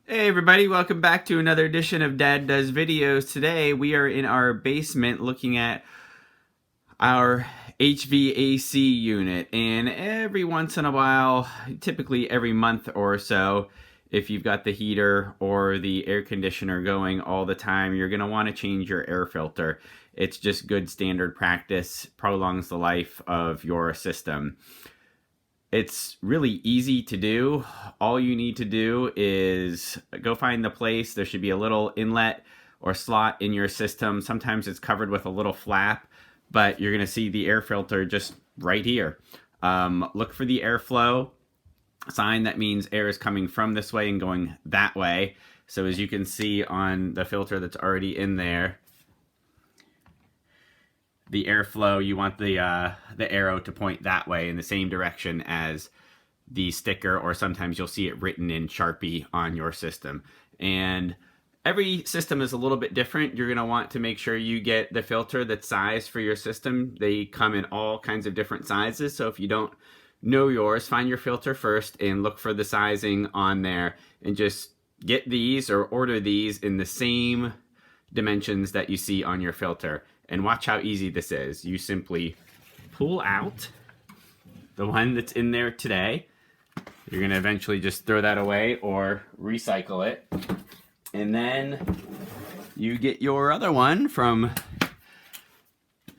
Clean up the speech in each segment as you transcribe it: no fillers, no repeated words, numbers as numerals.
Hey everybody, welcome back to another edition of Dad Does Videos. Today we are in our basement looking at our HVAC unit, and every once in a while, typically every month or so, if you've got the heater or the air conditioner going all the time, you're going to want to change your air filter. It's just good standard practice, prolongs the life of your system. It's really easy to do. All you need to do is go find the place. There should be a little inlet or slot in your system. Sometimes it's covered with a little flap, but you're going to see the air filter just right here. Look for the airflow sign. That means air is coming from this way and going that way. So as you can see on the filter that's already in there, the airflow, you want the arrow to point that way in the same direction as the sticker, or sometimes you'll see it written in Sharpie on your system. And every system is a little bit different. You're going to want to make sure you get the filter that's sized for your system. They come in all kinds of different sizes, so if you don't know yours, find your filter first and look for the sizing on there, and just get these or order these in the same dimensions that you see on your filter. And watch how easy this is. You simply pull out the one that's in there today. You're going to eventually just throw that away or recycle it. And then you get your other one from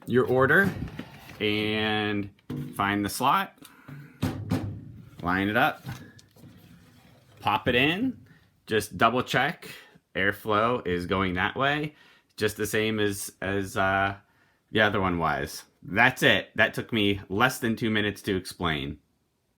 your order and find the slot, line it up, pop it in, just double check airflow is going that way, just the same as the other one was. That's it. That took me less than 2 minutes to explain.